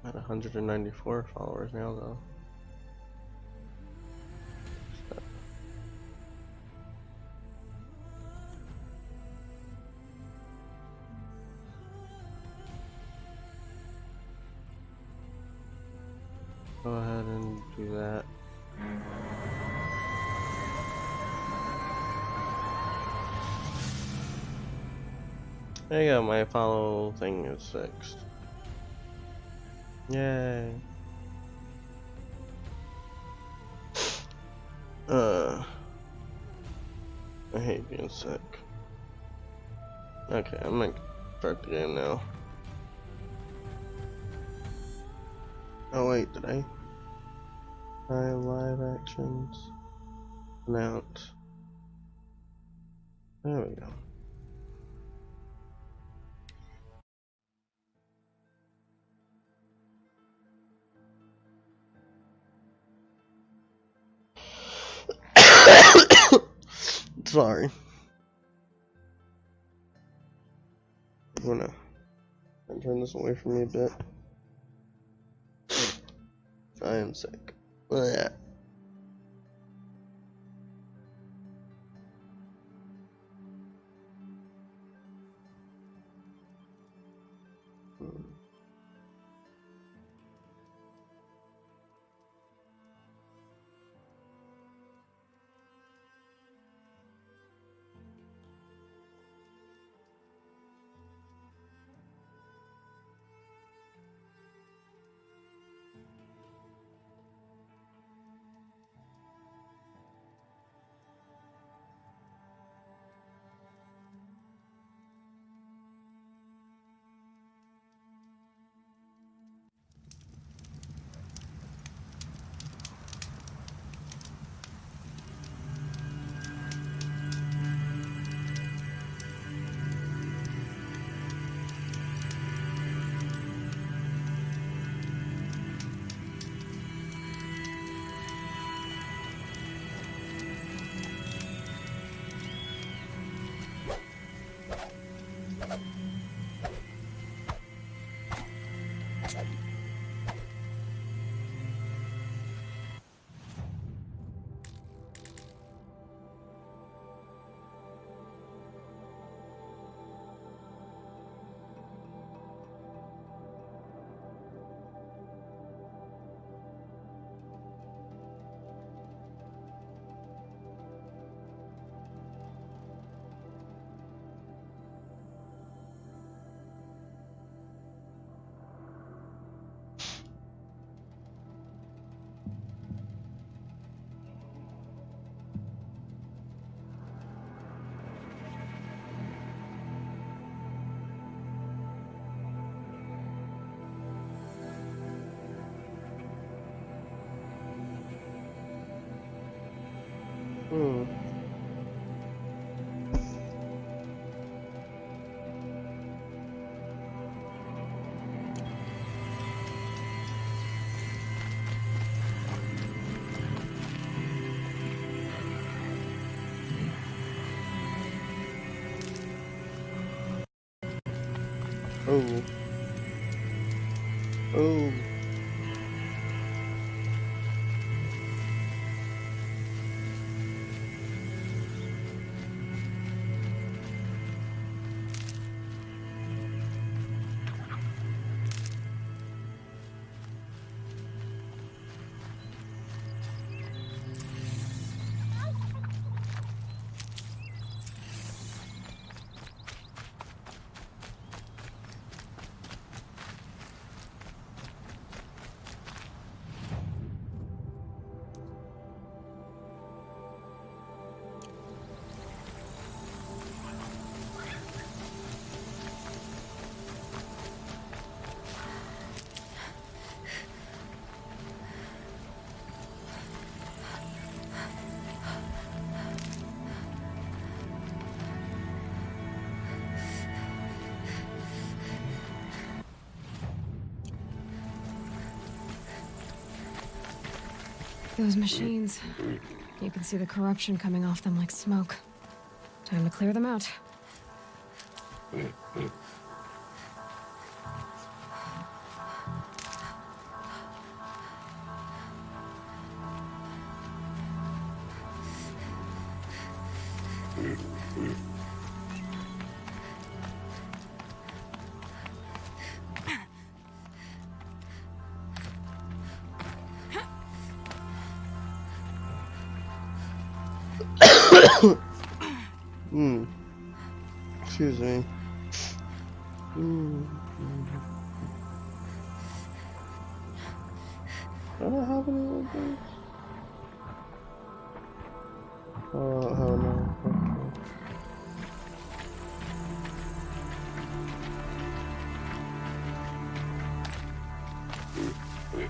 At 194 followers now, though. Go ahead and do that. There you go, my follow thing is fixed. Yay. I hate being sick. Okay, I'm gonna start the game now. Oh wait, did I? Live actions. Announce. There we go. Sorry. I'm gonna turn this away from me a bit. I am sick. Yeah. Oh. Oh. Those machines. You can see the corruption coming off them like smoke. Time to clear them out. Excuse me. Do I have any of those? Oh, hell no. Okay.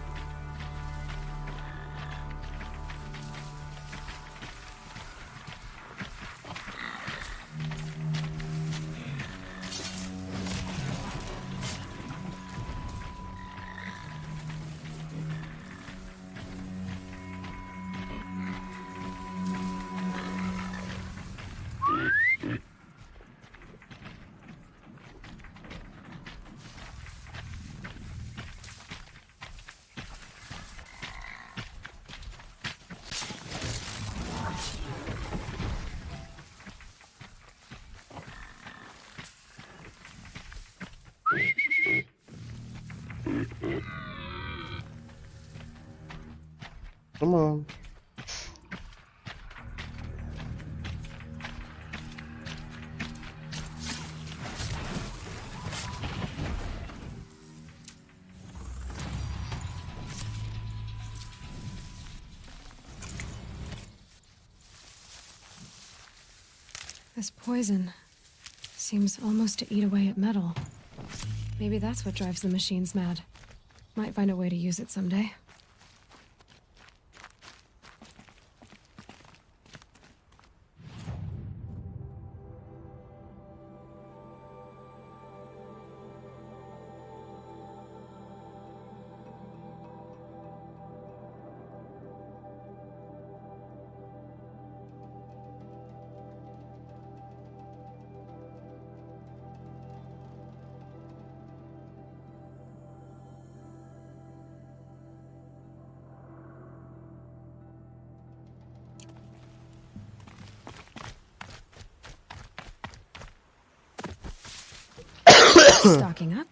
Come on. This poison seems almost to eat away at metal. Maybe that's what drives the machines mad. Might find a way to use it someday. Stocking up.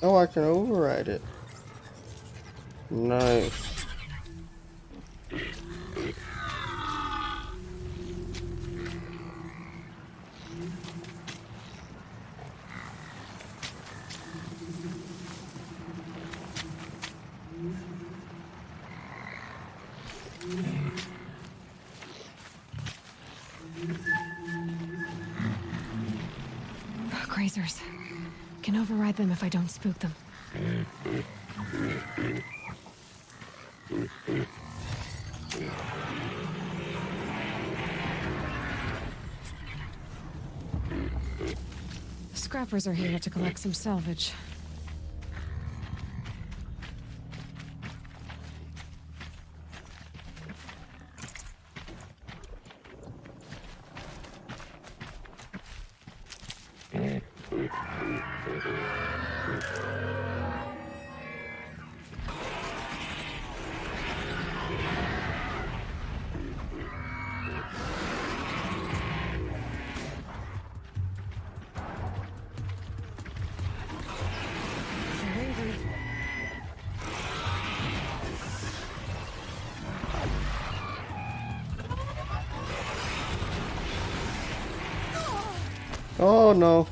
Oh, I can override it. Nice. Grazers. Can override them if I don't spook them. Scrappers are here to collect some salvage. Oh no.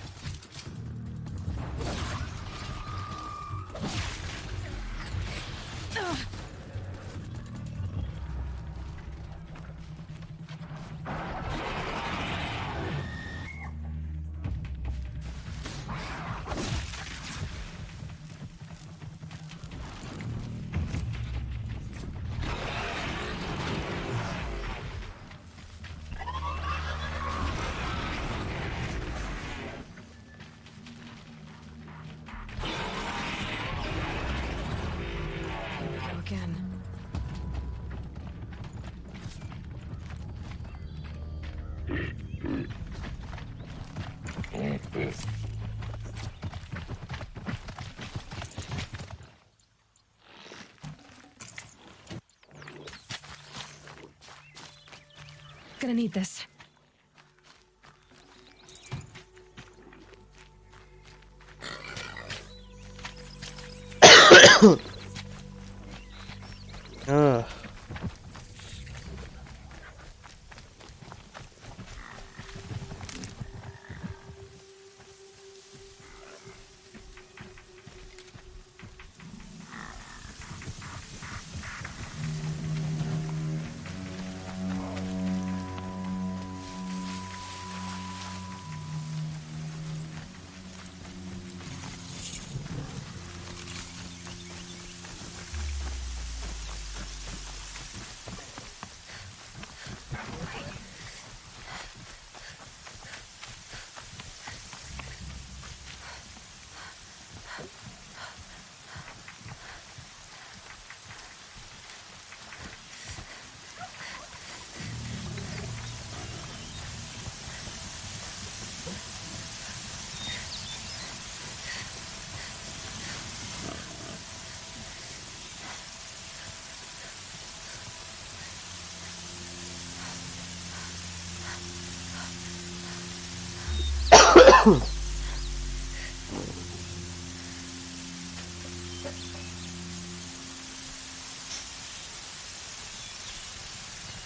Gonna need this. Ah.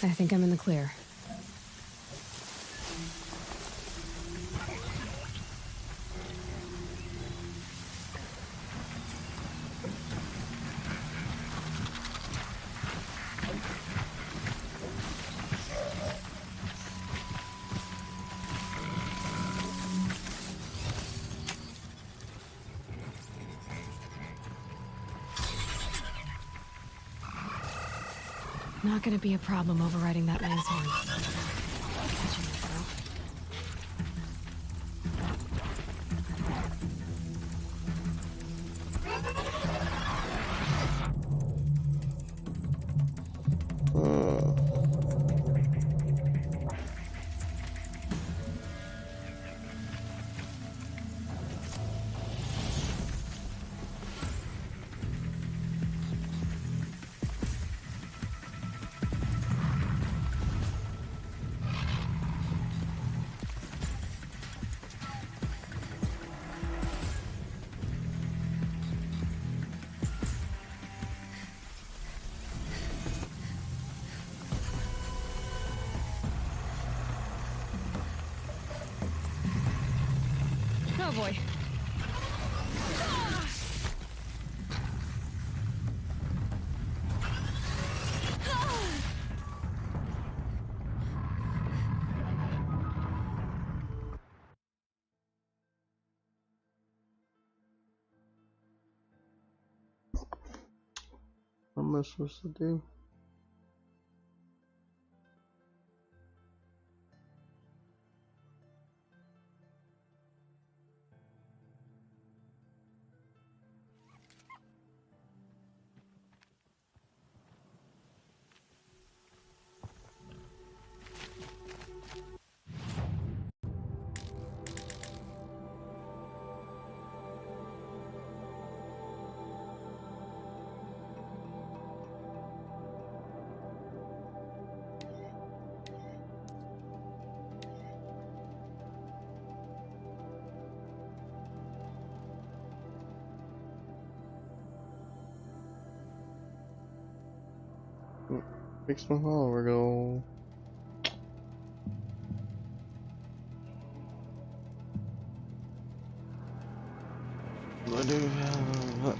I think I'm in the clear. Not gonna be a problem overriding that lance horn. Catching it, though. Oh boy. What am I supposed to do? Fix my power go. What do what?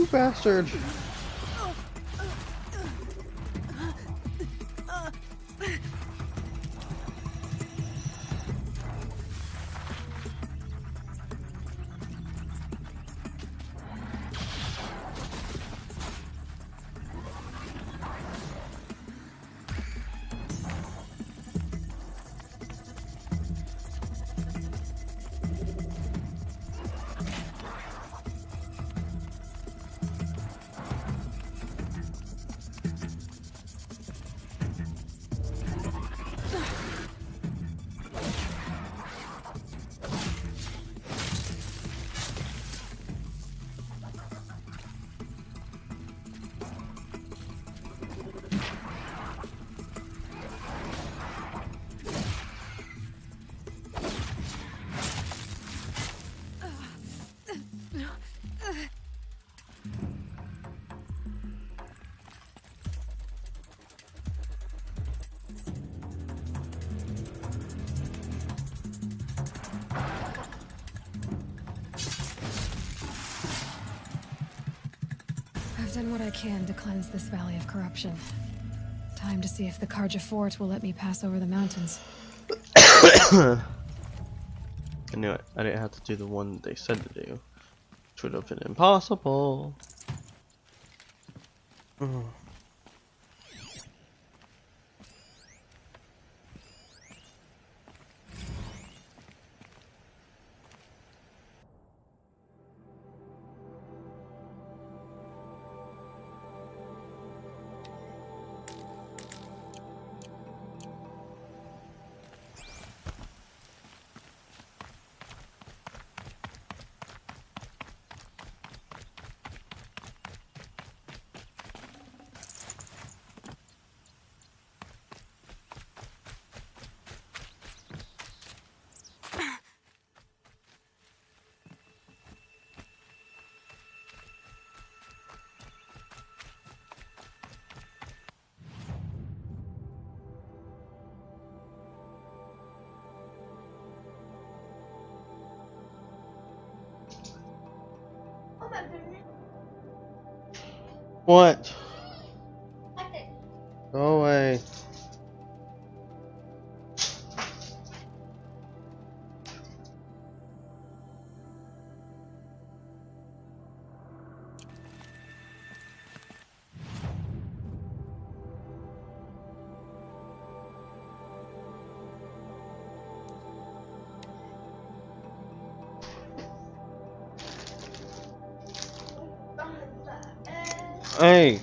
You bastard! I've done what I can to cleanse this valley of corruption. Time to see if the Carja Fort will let me pass over the mountains. I knew it. I didn't have to do the one they said to do, which would have been impossible. What? Go away. Hey.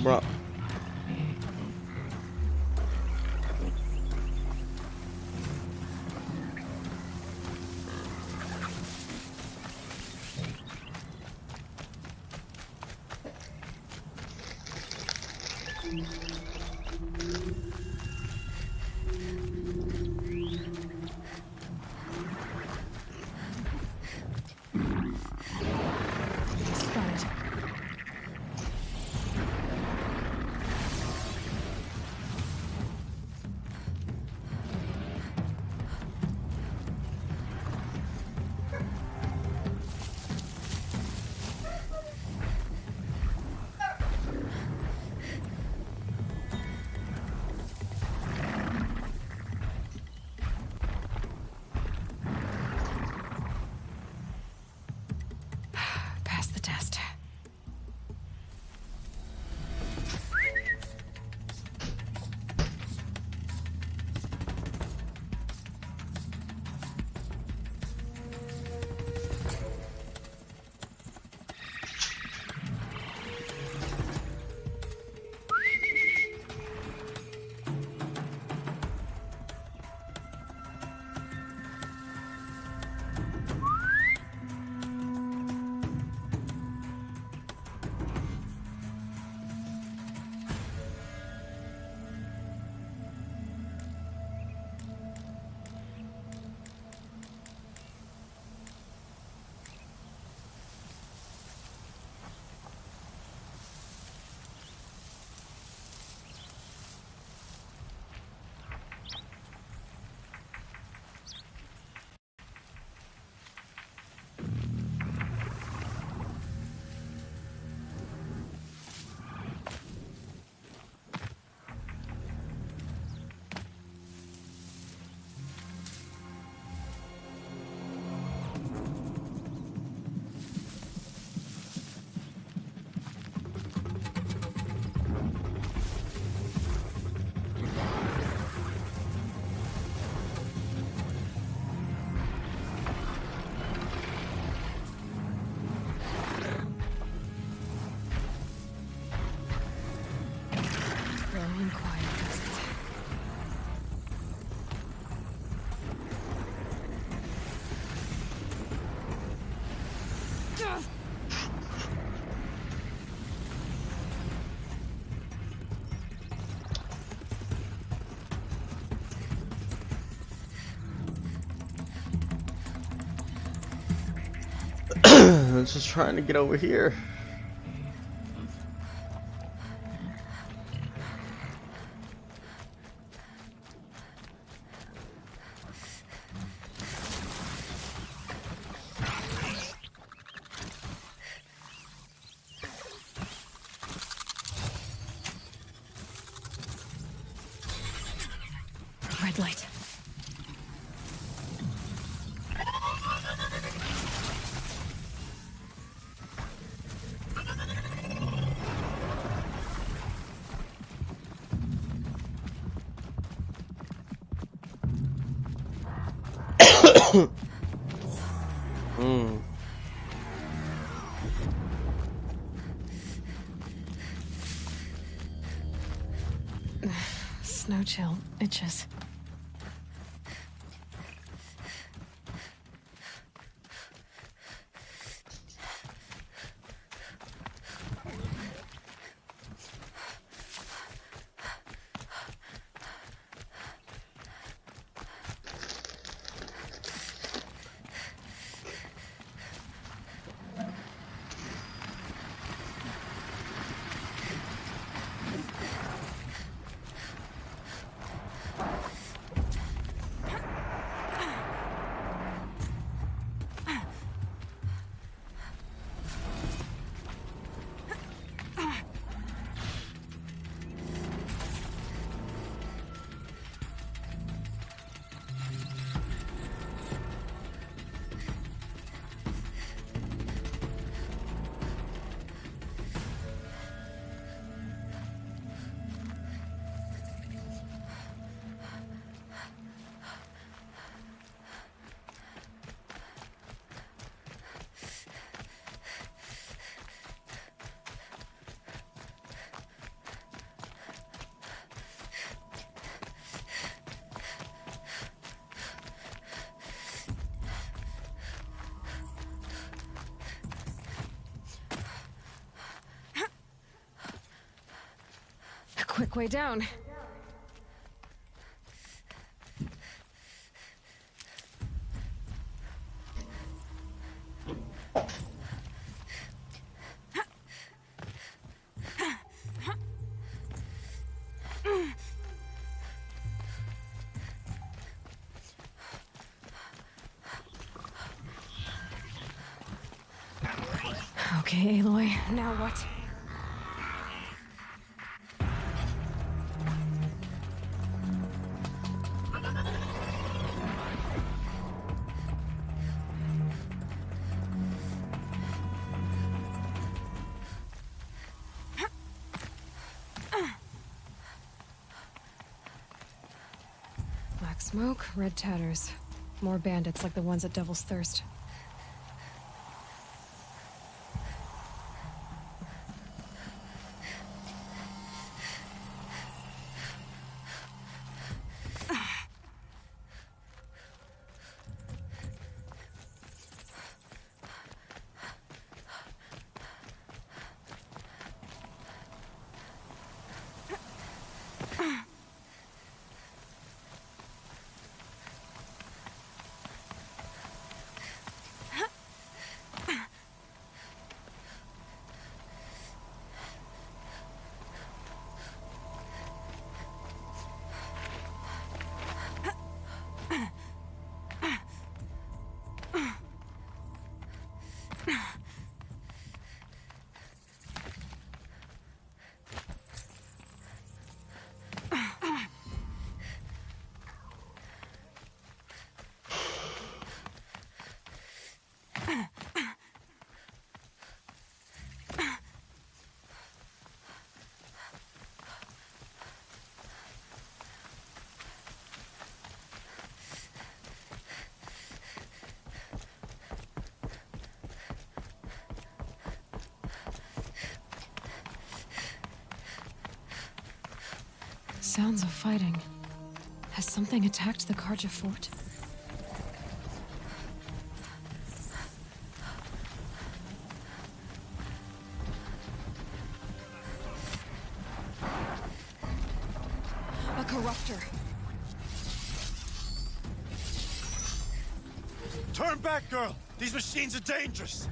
Bro. Got it. Pass the test. Growing quiet, does it? I'm just trying to get over here. Red light. Hmm. Snow chill itches. quick way down. Okay, Aloy, now what? Black smoke, red tatters. More bandits like the ones at Devil's Thirst. Sounds of fighting. Has something attacked the Karja fort? A corruptor. Turn back, girl! These machines are dangerous!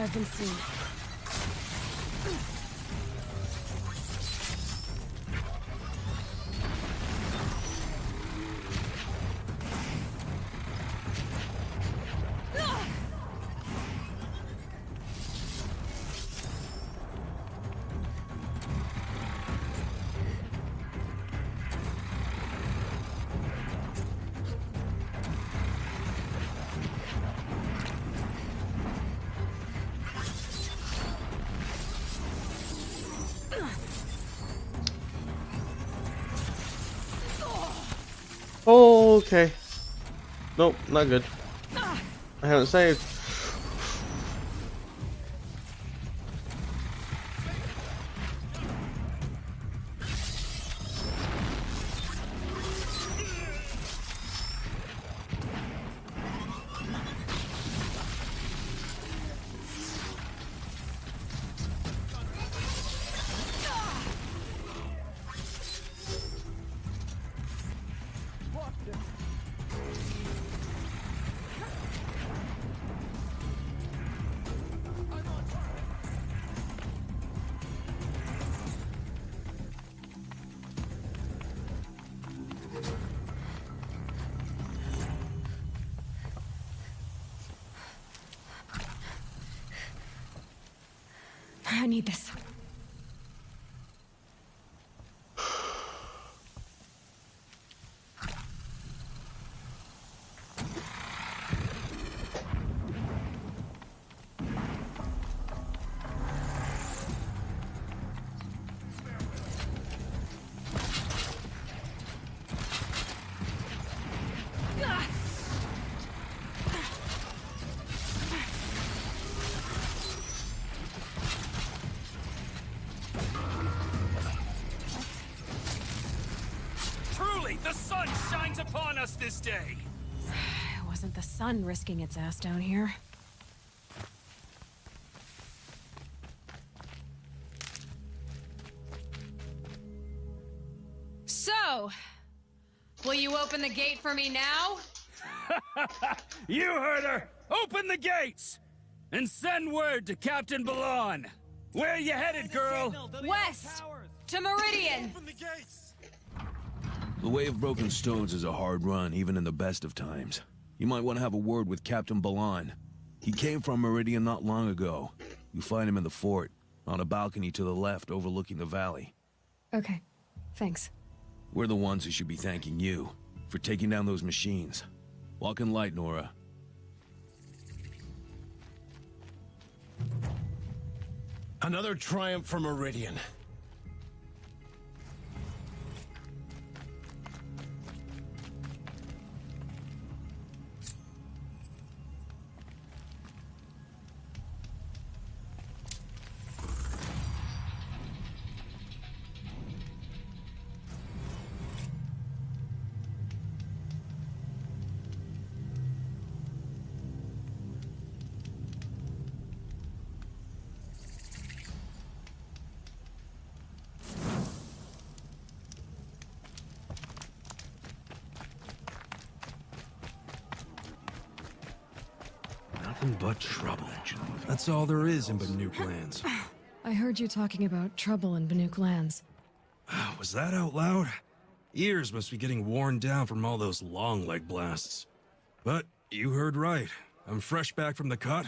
I've been seen. Okay. Nope, not good. I haven't saved. I need this. Truly, the sun shines upon us this day. It wasn't the sun risking its ass down here. So, will you open the gate for me now? You heard her! Open the gates! And send word to Captain Balon! Where you headed, girl? West! To Meridian! Open the gates! The Way of Broken Stones is a hard run, even in the best of times. You might want to have a word with Captain Balon. He came from Meridian not long ago. You find him in the fort, on a balcony to the left overlooking the valley. Okay, thanks. We're the ones who should be thanking you for taking down those machines. Walk in light, Nora. Another triumph for Meridian. Nothing but trouble. That's all there is in Banuk lands. I heard you talking about trouble in Banuk lands. Was that out loud? Ears must be getting worn down from all those long leg blasts. But you heard right. I'm fresh back from the cut,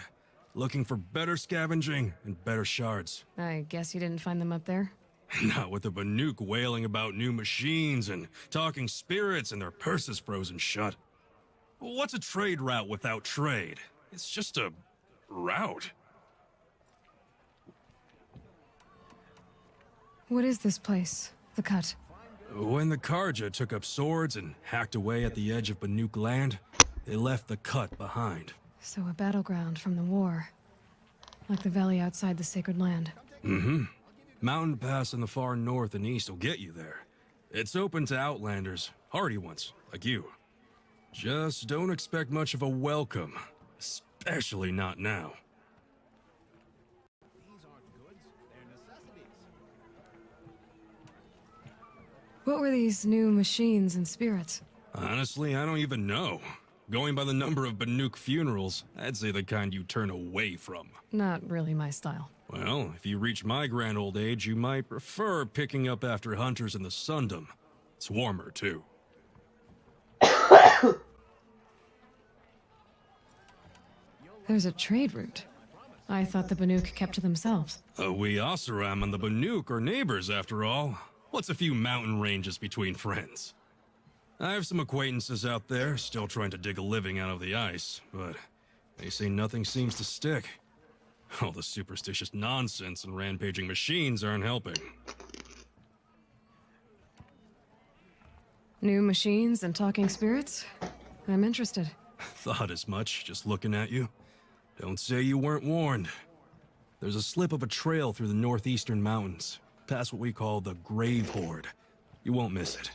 looking for better scavenging and better shards. I guess you didn't find them up there? Not with the Banuk wailing about new machines and talking spirits and their purses frozen shut. What's a trade route without trade? It's just a route. What is this place? The Cut? When the Karja took up swords and hacked away at the edge of Banuk land, they left the Cut behind. So a battleground from the war. Like the valley outside the Sacred Land. Mm-hmm. Mountain Pass in the far north and east will get you there. It's open to outlanders, hardy ones, like you. Just don't expect much of a welcome. Especially not now. What were these new machines and spirits? Honestly, I don't even know. Going by the number of Banuk funerals, I'd say the kind you turn away from. Not really my style. Well, if you reach my grand old age, you might prefer picking up after hunters in the Sundom. It's warmer, too. There's a trade route. I thought the Banuk kept to themselves. We Oseram and the Banuk are neighbors, after all. What's a few mountain ranges between friends? I have some acquaintances out there, still trying to dig a living out of the ice, but they say nothing seems to stick. All the superstitious nonsense and rampaging machines aren't helping. New machines and talking spirits? I'm interested. Thought as much, just looking at you. Don't say you weren't warned. There's a slip of a trail through the northeastern mountains, past what we call the Grave Horde. You won't miss it.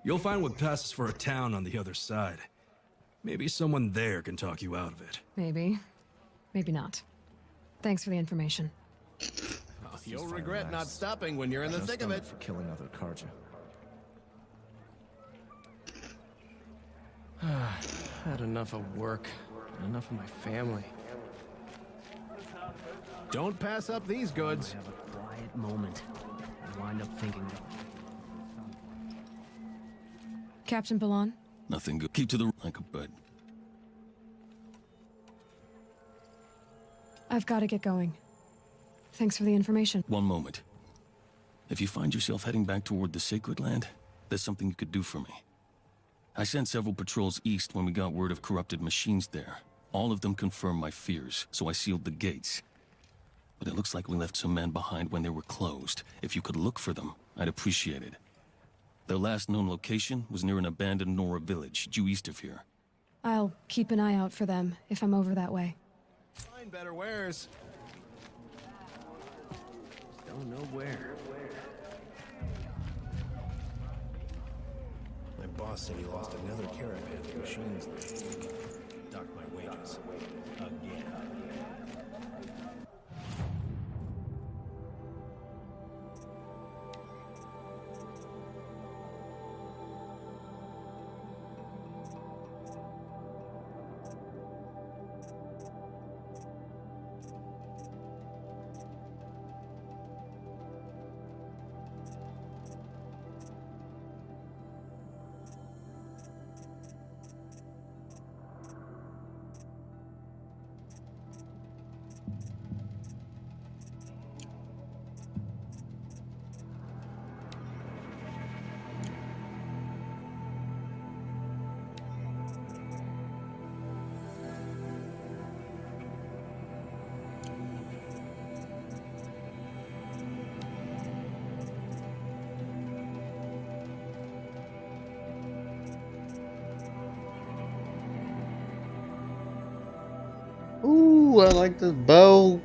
You'll find what passes for a town on the other side. Maybe someone there can talk you out of it. Maybe. Maybe not. Thanks for the information. You'll regret not stopping when you're in the thick of it. For killing other Karja. Had enough of work. Enough of my family. Don't pass up these goods. Have a quiet moment. I wind up thinking that Captain Balan? Nothing good. Keep to the like a bud. I've got to get going. Thanks for the information. One moment. If you find yourself heading back toward the Sacred Land, there's something you could do for me. I sent several patrols east when we got word of corrupted machines there. All of them confirmed my fears, so I sealed the gates. But it looks like we left some men behind when they were closed. If you could look for them, I'd appreciate it. Their last known location was near an abandoned Nora village, due east of here. I'll keep an eye out for them if I'm over that way. Find better wares. don't know where. My boss said he lost another caravan of machines. Docked my wages. Again. Ooh, I like this bow.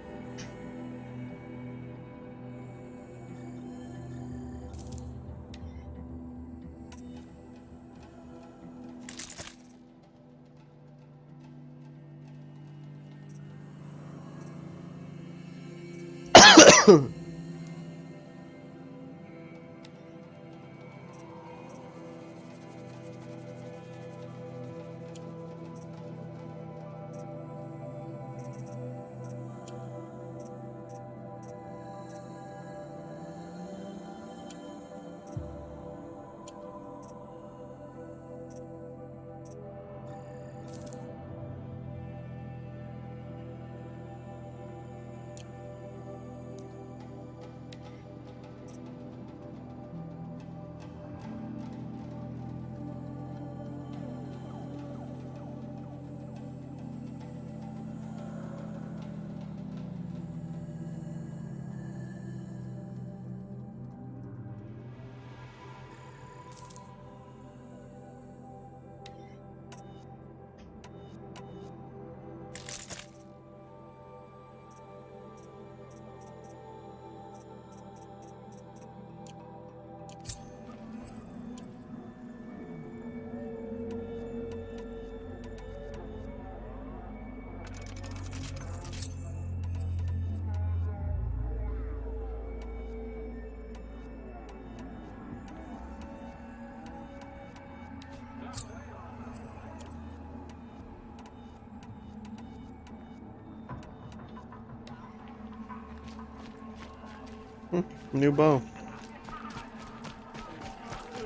New bow.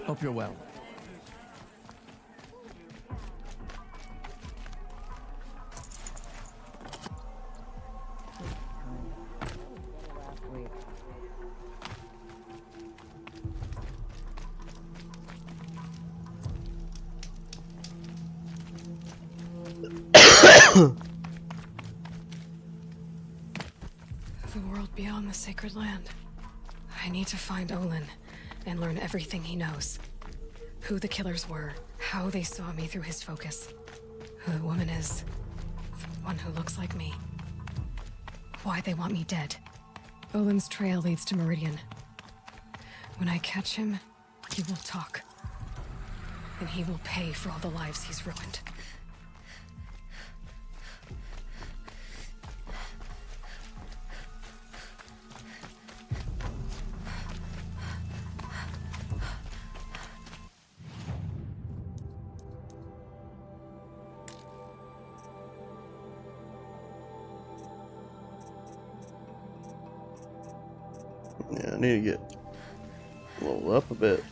Hope you're well. The world beyond the Sacred Land. I need to find Olin and learn everything he knows. Who the killers were, how they saw me through his focus. Who the woman is. The one who looks like me. Why they want me dead. Olin's trail leads to Meridian. When I catch him, he will talk. And he will pay for all the lives he's ruined. Yeah, I need to get leveled up a bit.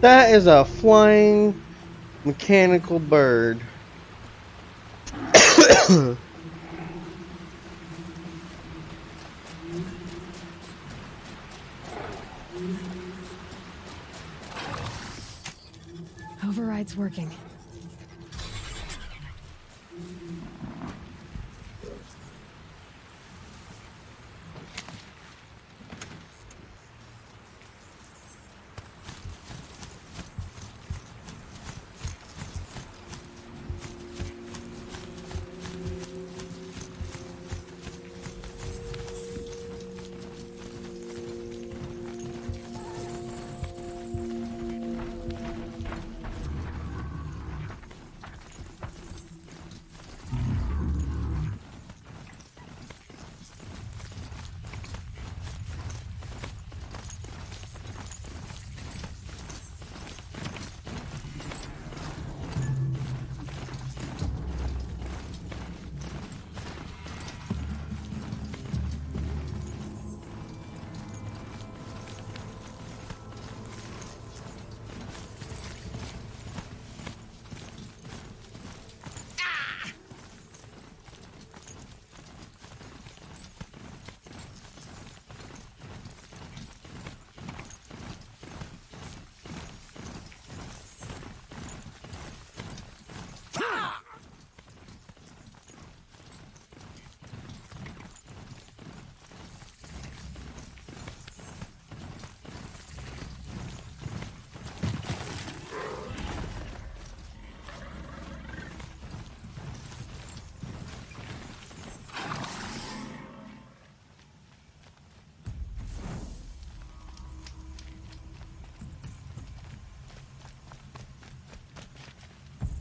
That is a flying mechanical bird. Override's working.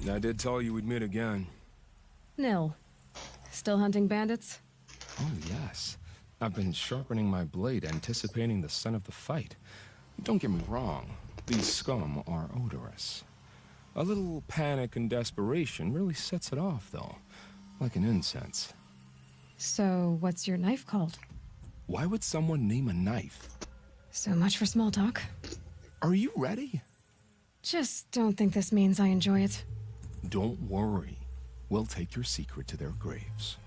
I did tell you we'd meet again. Nil. Still hunting bandits? Oh, yes. I've been sharpening my blade, anticipating the scent of the fight. Don't get me wrong. These scum are odorous. A little panic and desperation really sets it off, though. Like an incense. So, what's your knife called? Why would someone name a knife? So much for small talk. Are you ready? Just don't think this means I enjoy it. Don't worry. We'll take your secret to their graves.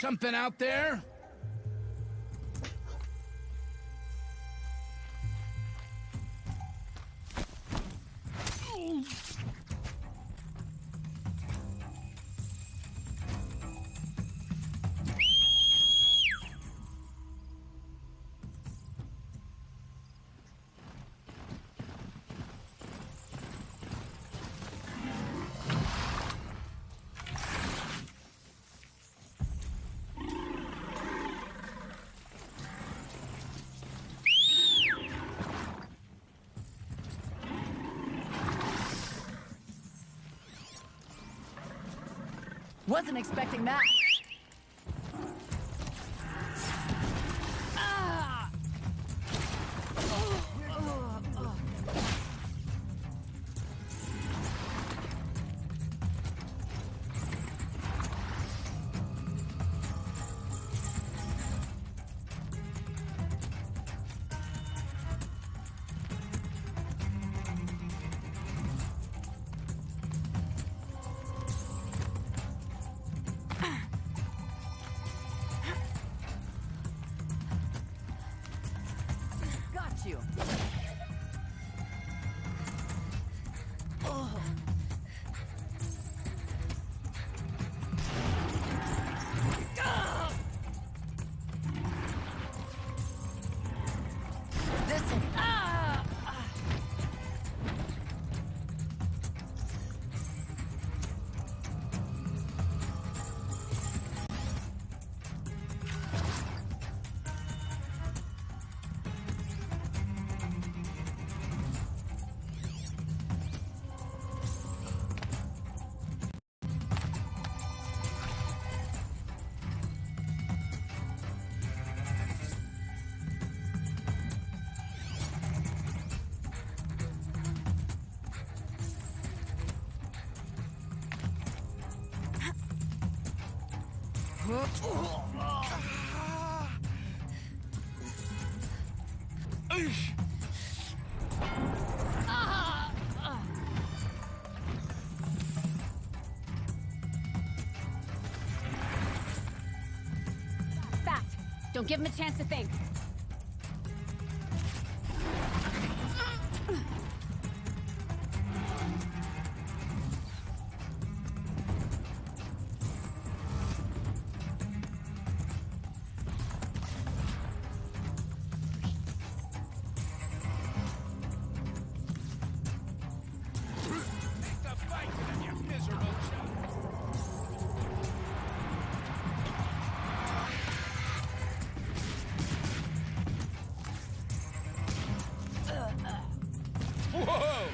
Something out there? Wasn't expecting that. Got you. Listen. Fast. Don't give him a chance to think. Whoa!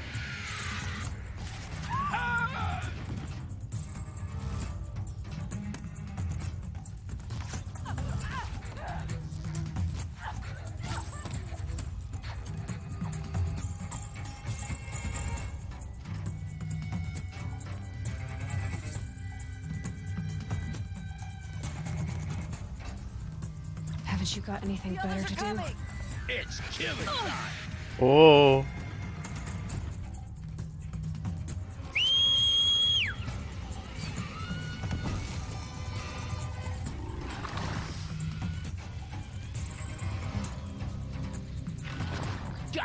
Haven't you got anything better to do? It's killing time. Oh.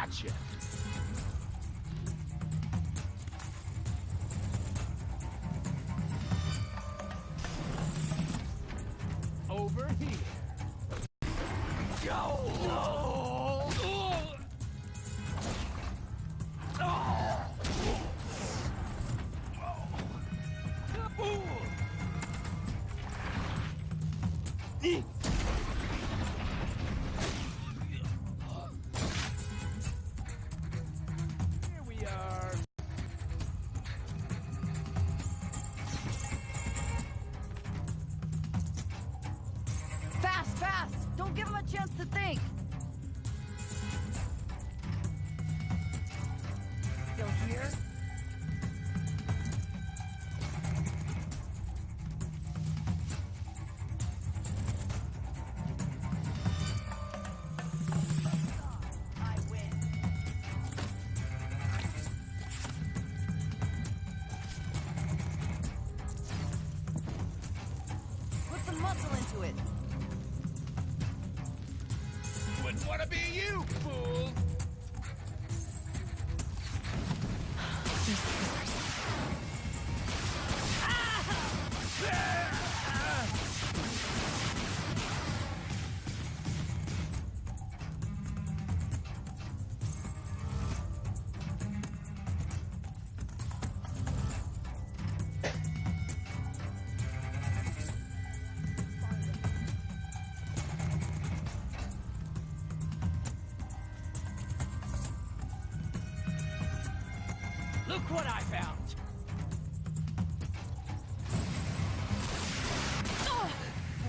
Gotcha. Over here. Here we are. Fast, fast! Don't give him a chance to think! Still here? I win. Put some muscle into it. Wouldn't want to be you, fool! Look what I found.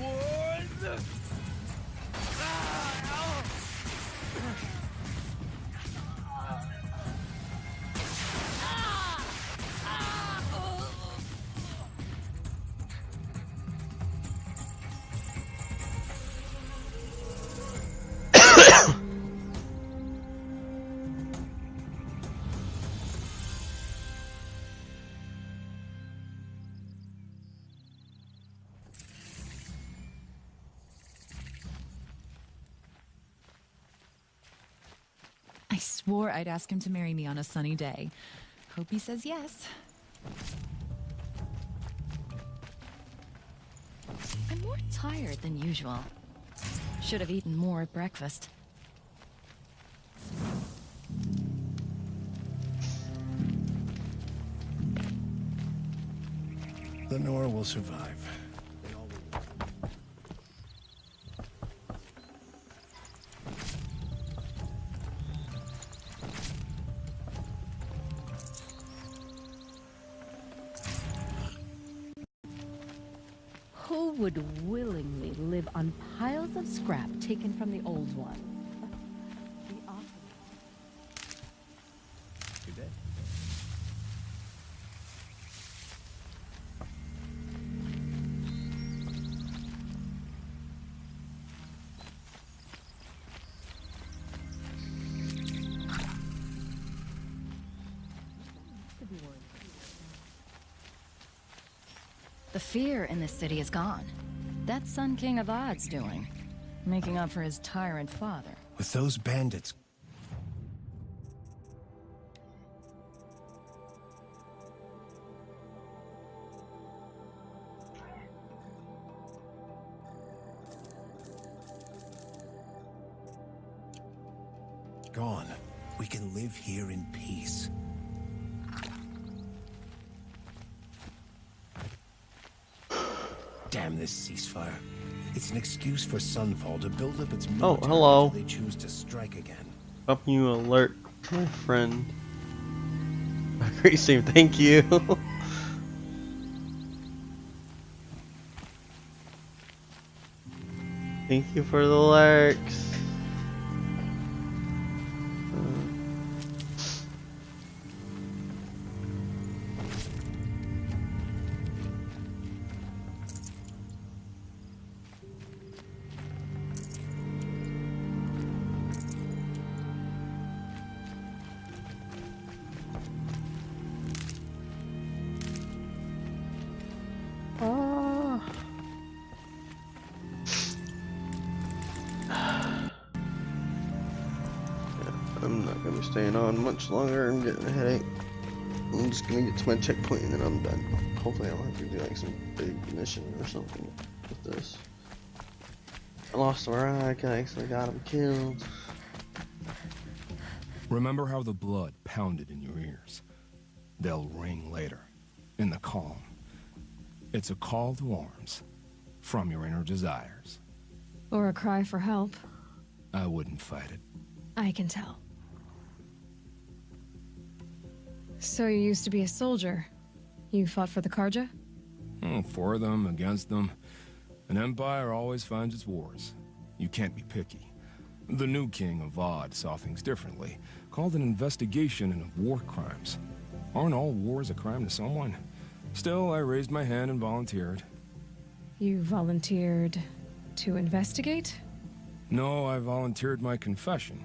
One! I swore I'd ask him to marry me on a sunny day. Hope he says yes. I'm more tired than usual. Should have eaten more at breakfast. Lenore will survive. Who would willingly live on piles of scrap taken from the old one? You're dead. The fear in this city is gone. That's Sun King Avad's doing. Making up for his tyrant father. With those bandits. Gone. We can live here in peace. Damn this ceasefire. It's an excuse for Sunfall to build up its military hello. until they choose to strike again. Up you alert, my friend. Great stream, thank you. Thank you for the lurks. be staying on much longer. I'm getting a headache. I'm just gonna get to my checkpoint and then I'm done. Hopefully I don't have to do like some big mission or something with this. I lost Mariah, I actually got him killed. Remember how the blood pounded in your ears? They'll ring later, in the calm. It's a call to arms, from your inner desires. Or a cry for help. I wouldn't fight it. I can tell. So you used to be a soldier. You fought for the Karja? For them, against them. An empire always finds its wars. You can't be picky. The new king of Vod saw things differently. Called an investigation into war crimes. Aren't all wars a crime to someone? Still, I raised my hand and volunteered. You volunteered to investigate? No, I volunteered my confession.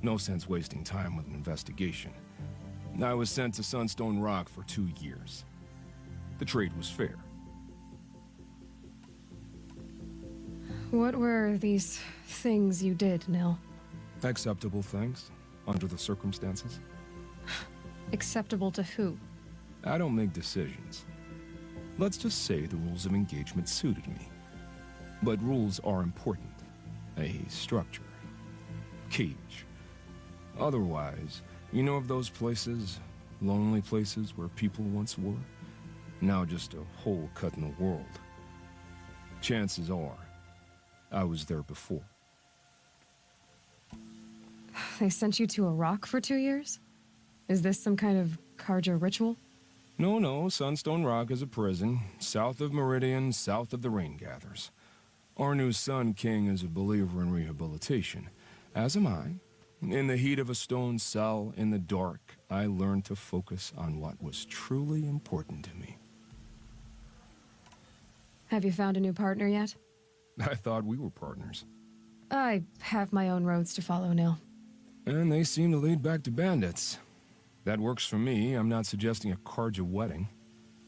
No sense wasting time with an investigation. I was sent to Sunstone Rock for 2 years. The trade was fair. What were these things you did, Nil? Acceptable things, under the circumstances. Acceptable to who? I don't make decisions. Let's just say the rules of engagement suited me. But rules are important. A structure. Cage. Otherwise, you know of those places, lonely places where people once were? Now just a hole cut in the world. Chances are, I was there before. They sent you to a rock for 2 years? Is this some kind of Karja ritual? No, Sunstone Rock is a prison, south of Meridian, south of the Rain Gathers. Our new Sun King is a believer in rehabilitation, as am I. In the heat of a stone cell, in the dark, I learned to focus on what was truly important to me. Have you found a new partner yet? I thought we were partners. I have my own roads to follow, Nil. And they seem to lead back to bandits. That works for me. I'm not suggesting a Karja wedding.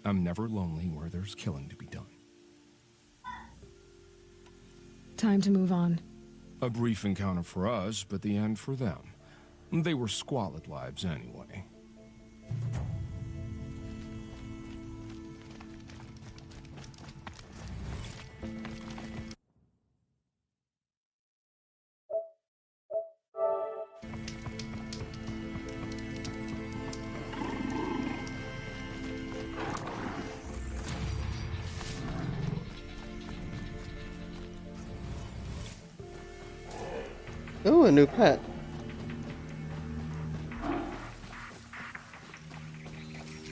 I'm never lonely where there's killing to be done. Time to move on. A brief encounter for us, but the end for them. They were squalid lives anyway. Oh, a new pet.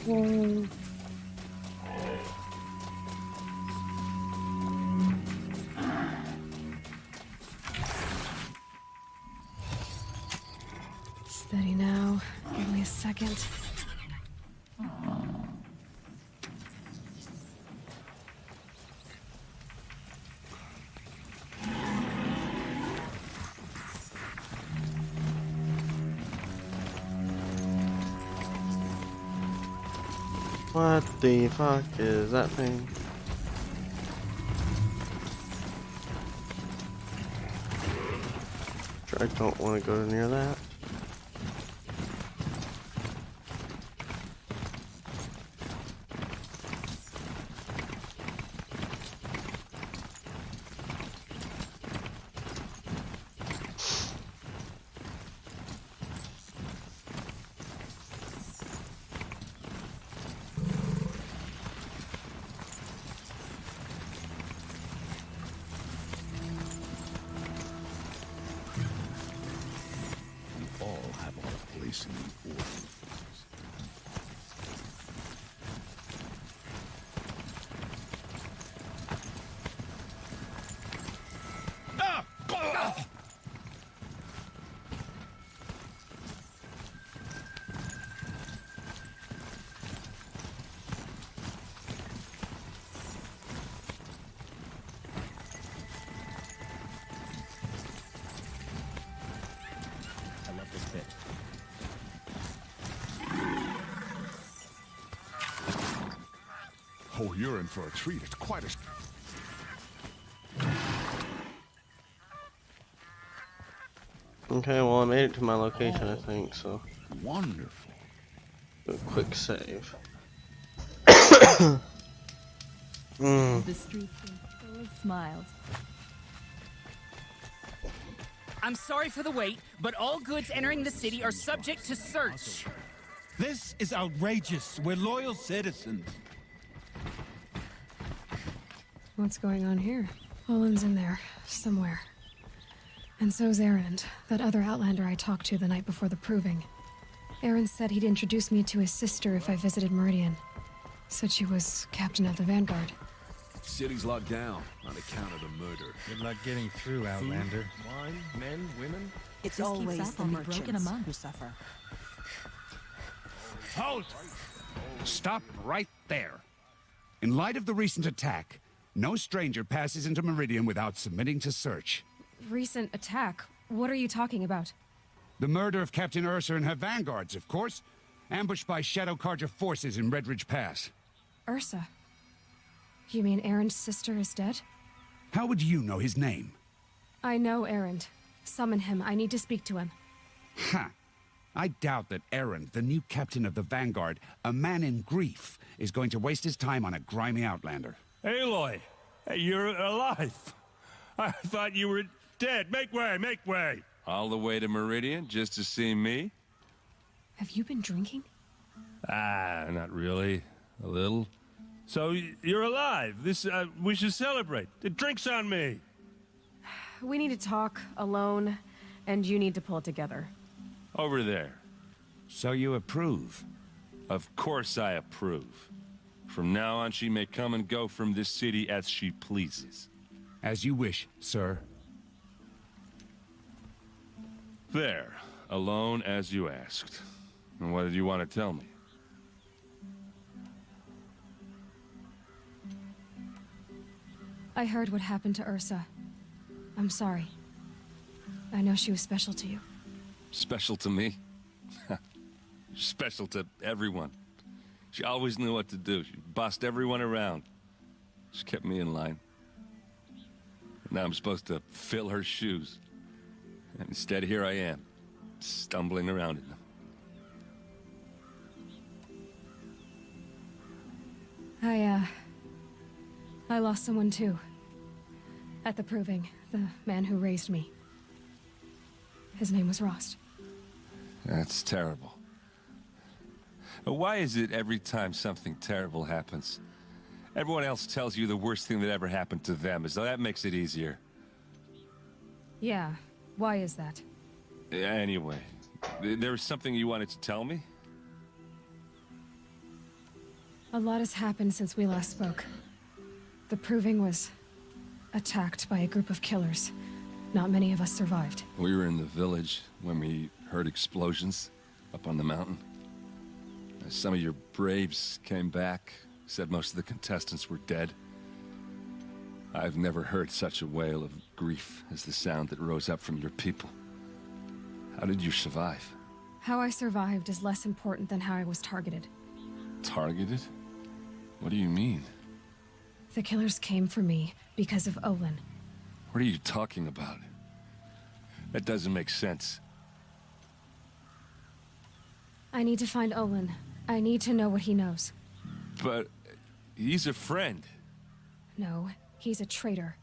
Whoa. Steady now. Give me a second. What the fuck is that thing? I don't want to go near that. Oh, you're in for a treat. It's quite a... Okay, well I made it to my location, I think, so. Wonderful. Do a quick save. The streets are full of smiles. I'm sorry for the wait, but all goods entering the city are subject to search. This is outrageous. We're loyal citizens. What's going on here? Olin's in there, somewhere. And so's Erend, that other Outlander I talked to the night before the proving. Erend said he'd introduce me to his sister if I visited Meridian. Said she was captain of the Vanguard. City's locked down on account of the murder. Good luck getting through, Outlander. Wine, men, women. It's always the broken among who suffer. Halt! Stop right there. In light of the recent attack, no stranger passes into Meridian without submitting to search. Recent attack? What are you talking about? The murder of Captain Ursa and her vanguards, of course. Ambushed by Shadow Carja forces in Redridge Pass. Ursa? You mean Erend's sister is dead? How would you know his name? I know Erend. Summon him. I need to speak to him. Ha! I doubt that Erend, the new captain of the Vanguard, a man in grief, is going to waste his time on a grimy Outlander. Aloy, you're alive. I thought you were dead. Make way, make way. All the way to Meridian just to see me? Have you been drinking? Not really. A little. So you're alive. We should celebrate. The drink's on me. We need to talk, alone, and you need to pull it together. Over there. So you approve? Of course I approve. From now on, she may come and go from this city as she pleases. As you wish, sir. There. Alone as you asked. And what did you want to tell me? I heard what happened to Ursa. I'm sorry. I know she was special to you. Special to me? Special to everyone. She always knew what to do. She bossed everyone around. She kept me in line. Now I'm supposed to fill her shoes. And instead, here I am, stumbling around in them. I lost someone too. At the proving, the man who raised me. His name was Rost. That's terrible. Why is it every time something terrible happens, everyone else tells you the worst thing that ever happened to them, as though that makes it easier? Yeah, why is that? Anyway, there was something you wanted to tell me? A lot has happened since we last spoke. The proving was attacked by a group of killers. Not many of us survived. We were in the village when we heard explosions up on the mountain. Some of your braves came back, said most of the contestants were dead. I've never heard such a wail of grief as the sound that rose up from your people. How did you survive? How I survived is less important than how I was targeted. Targeted? What do you mean? The killers came for me because of Olin. What are you talking about? That doesn't make sense. I need to find Olin. I need to know what he knows. But he's a friend. No, he's a traitor.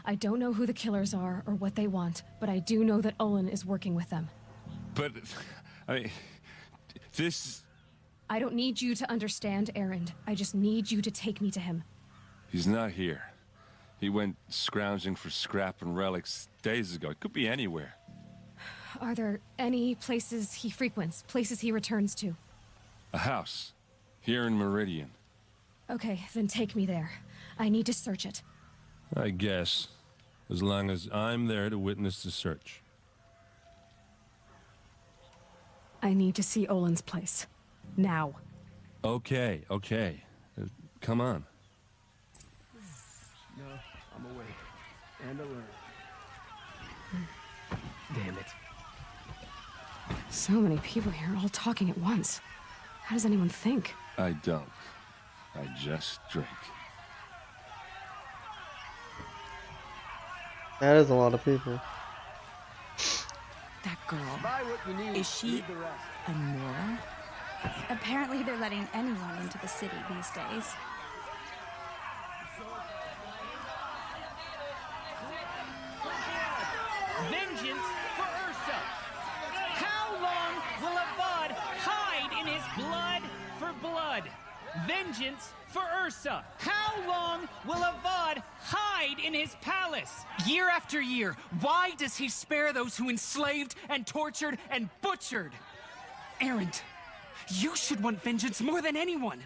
I don't know who the killers are or what they want, but I do know that Olin is working with them. But, this... I don't need you to understand, Erend. I just need you to take me to him. He's not here. He went scrounging for scrap and relics days ago. It could be anywhere. Are there any places he frequents, places he returns to? A house. Here in Meridian. Okay, then take me there. I need to search it. I guess. As long as I'm there to witness the search. I need to see Olin's place. Now. Okay. Come on. No, I'm awake. And alert. Damn it. So many people here, all talking at once. How does anyone think? I don't. I just drink. That is a lot of people. That girl. Buy what you need. Is she leave the rest. a Nora? Apparently they're letting anyone into the city these days. Vengeance for Ursa! How long will Avad hide in his blood for blood? Vengeance for Ursa! How long will Avad hide in his palace? Year after year, why does he spare those who enslaved and tortured and butchered? Erend, you should want vengeance more than anyone.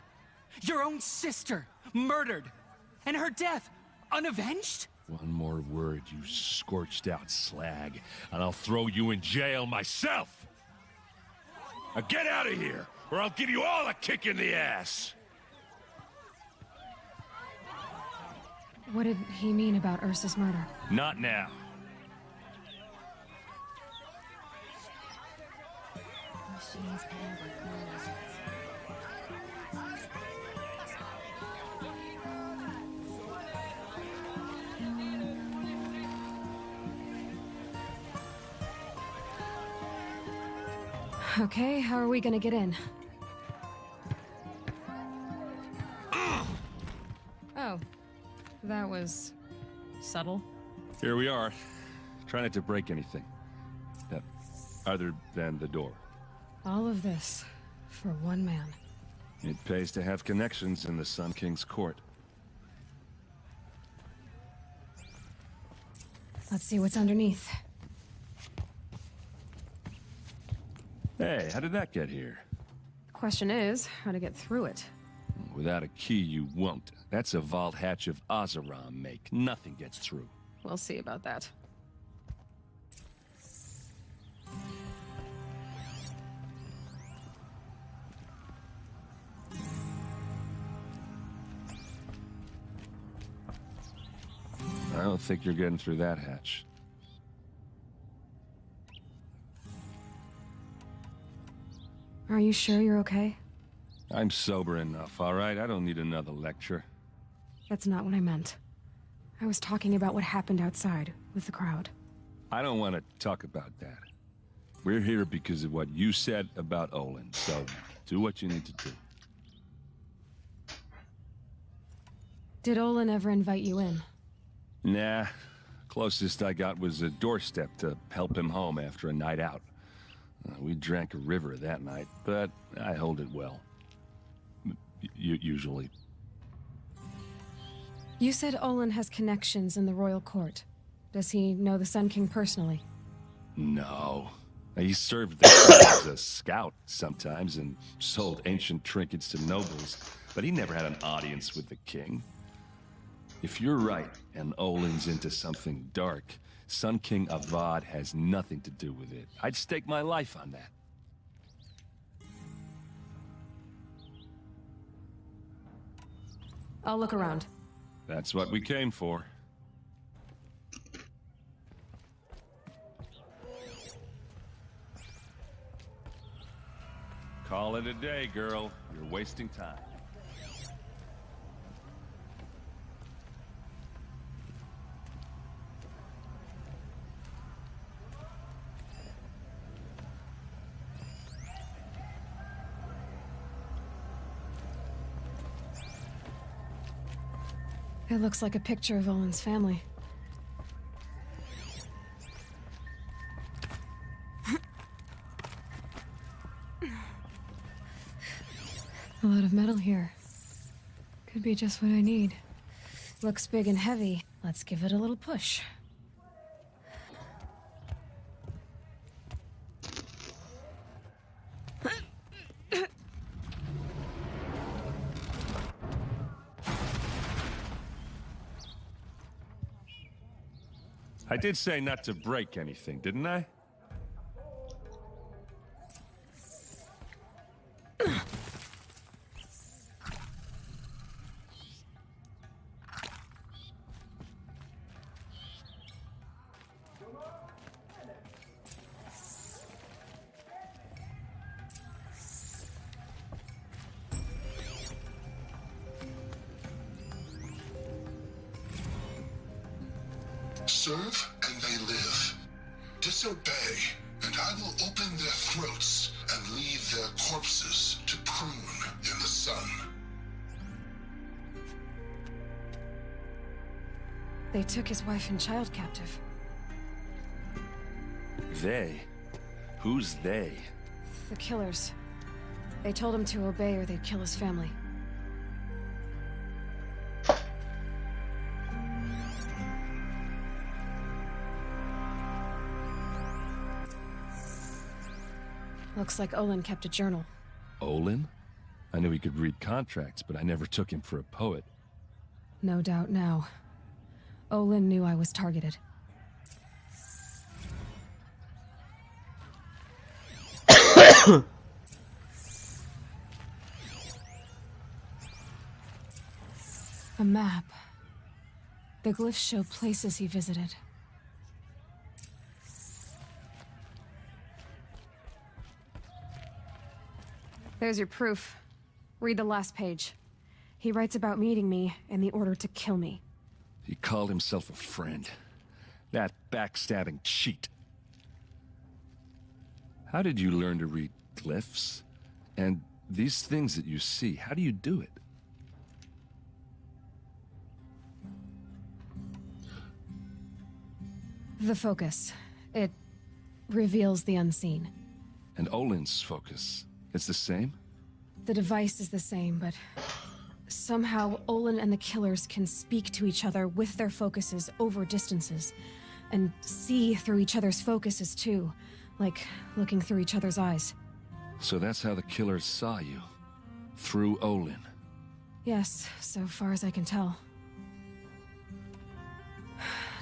Your own sister, murdered, and her death, unavenged? One more word, you scorched out slag, and I'll throw you in jail myself! Now get out of here, or I'll give you all a kick in the ass! What did he mean about Ursa's murder? Not now. Okay, how are we gonna get in? Oh, that was subtle. Here we are. Try not to break anything. Other than the door. All of this for one man. It pays to have connections in the Sun King's court. Let's see what's underneath. Hey, how did that get here? The question is, how to get through it. Without a key, you won't. That's a vault hatch of Oseram make. Nothing gets through. We'll see about that. I don't think you're getting through that hatch. Are you sure you're okay? I'm sober enough, all right? I don't need another lecture. That's not what I meant. I was talking about what happened outside with the crowd. I don't want to talk about that. We're here because of what you said about Olin, so do what you need to do. Did Olin ever invite you in? Nah. Closest I got was a doorstep to help him home after a night out. We drank a river that night, but I hold it well. Usually. You said Olin has connections in the royal court. Does he know the Sun King personally? No. He served there as a scout sometimes and sold ancient trinkets to nobles, but he never had an audience with the king. If you're right, and Olin's into something dark, Sun King Avad has nothing to do with it. I'd stake my life on that. I'll look around. That's what we came for. Call it a day, girl. You're wasting time. It looks like a picture of Olin's family. A lot of metal here. Could be just what I need. Looks big and heavy. Let's give it a little push. I did say not to break anything, didn't I? Serve and they live. Disobey and I will open their throats and leave their corpses to prune in the sun. They took his wife and child captive. They? Who's they? The killers. They told him to obey or they'd kill his family. Looks like Olin kept a journal. Olin? I knew he could read contracts, but I never took him for a poet. No doubt now. Olin knew I was targeted. A map. The glyphs show places he visited. There's your proof. Read the last page. He writes about meeting me and the order to kill me. He called himself a friend. That backstabbing cheat. How did you learn to read glyphs? And these things that you see, how do you do it? The focus. It reveals the unseen. And Olin's focus, it's the same? The device is the same, but somehow Olin and the killers can speak to each other with their focuses over distances, and see through each other's focuses too, like looking through each other's eyes. So that's how the killers saw you? Through Olin? Yes, so far as I can tell.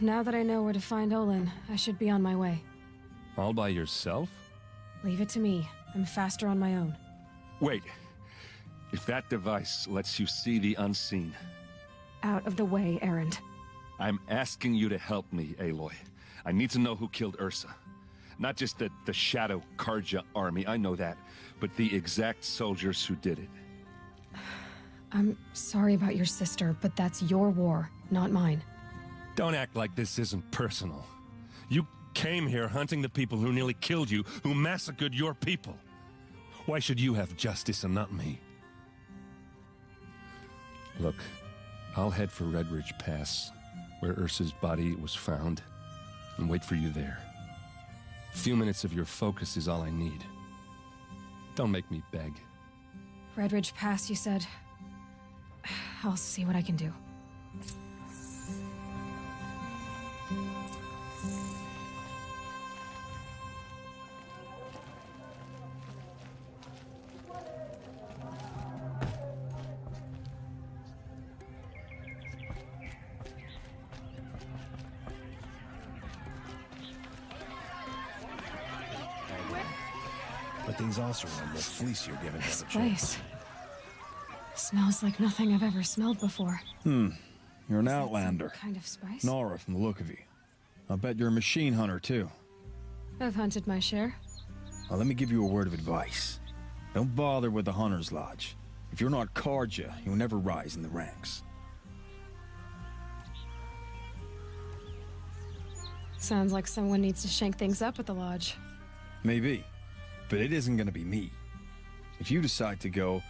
Now that I know where to find Olin, I should be on my way. All by yourself? Leave it to me. I'm faster on my own. Wait. If that device lets you see the unseen... Out of the way, Erend. I'm asking you to help me, Aloy. I need to know who killed Ursa. Not just the Shadow Karja army, I know that, but the exact soldiers who did it. I'm sorry about your sister, but that's your war, not mine. Don't act like this isn't personal. You came here hunting the people who nearly killed you, who massacred your people. Why should you have justice and not me? Look, I'll head for Red Ridge Pass, where Ursa's body was found, and wait for you there. A few minutes of your focus is all I need. Don't make me beg. Red Ridge Pass, you said? I'll see what I can do. But these Oseram will fleece you given This the chance. place smells like nothing I've ever smelled before. You're an outlander. Kind of spice? Nora from the look of you. I bet you're a machine hunter, too. I've hunted my share. Now, let me give you a word of advice. Don't bother with the Hunter's Lodge. If you're not Karja, you'll never rise in the ranks. Sounds like someone needs to shake things up at the lodge. Maybe. But it isn't gonna be me. If you decide to go,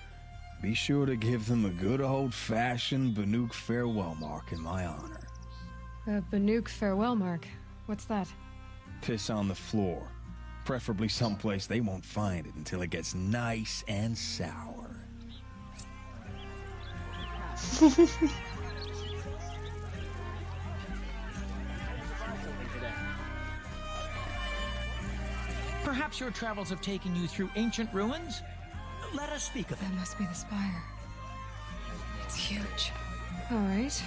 be sure to give them a good old-fashioned Banuk farewell mark in my honor. A Banuk farewell mark. What's that? Piss on the floor. Preferably someplace they won't find it until it gets nice and sour. Perhaps your travels have taken you through ancient ruins? Let us speak of it. That must be the spire. It's huge. All right.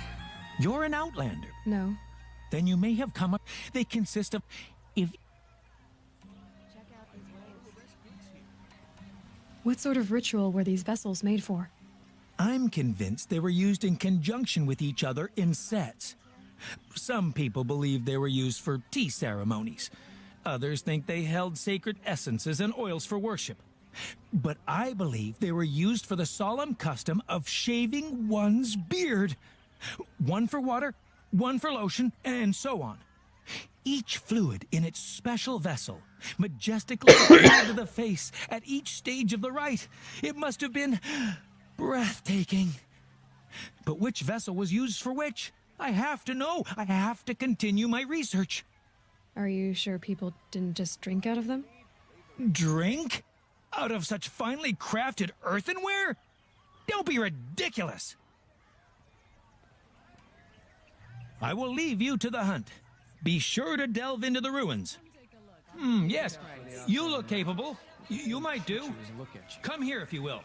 You're an outlander. No. Then you may have come up. They consist of... What sort of ritual were these vessels made for? I'm convinced they were used in conjunction with each other in sets. Some people believe they were used for tea ceremonies. Others think they held sacred essences and oils for worship. But I believe they were used for the solemn custom of shaving one's beard. One for water, one for lotion, and so on. Each fluid in its special vessel majestically appeared to the face at each stage of the rite. It must have been breathtaking. But which vessel was used for which? I have to know. I have to continue my research. Are you sure people didn't just drink out of them? Drink? Out of such finely crafted earthenware? Don't be ridiculous! I will leave you to the hunt. Be sure to delve into the ruins. Yes, you look capable. You might do. Come here if you will.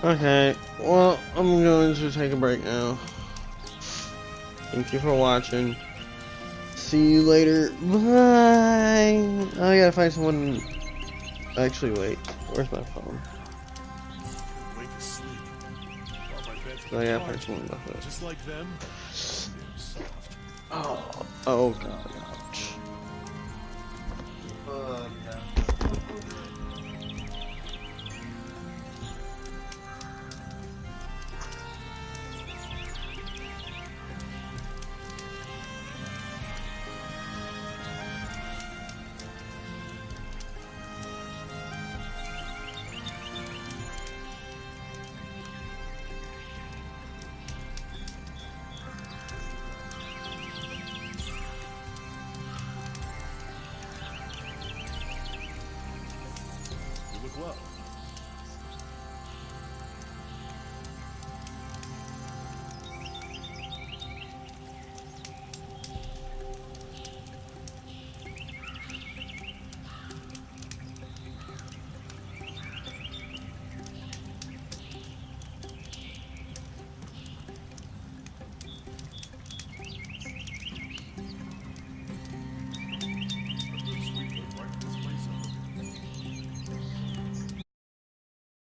Okay, well, I'm going to take a break now. Thank you for watching. See you later. Bye. I gotta find someone. Actually, wait. Where's my phone? I gotta find someone about that. Just like them. Oh god. Ouch. You look well.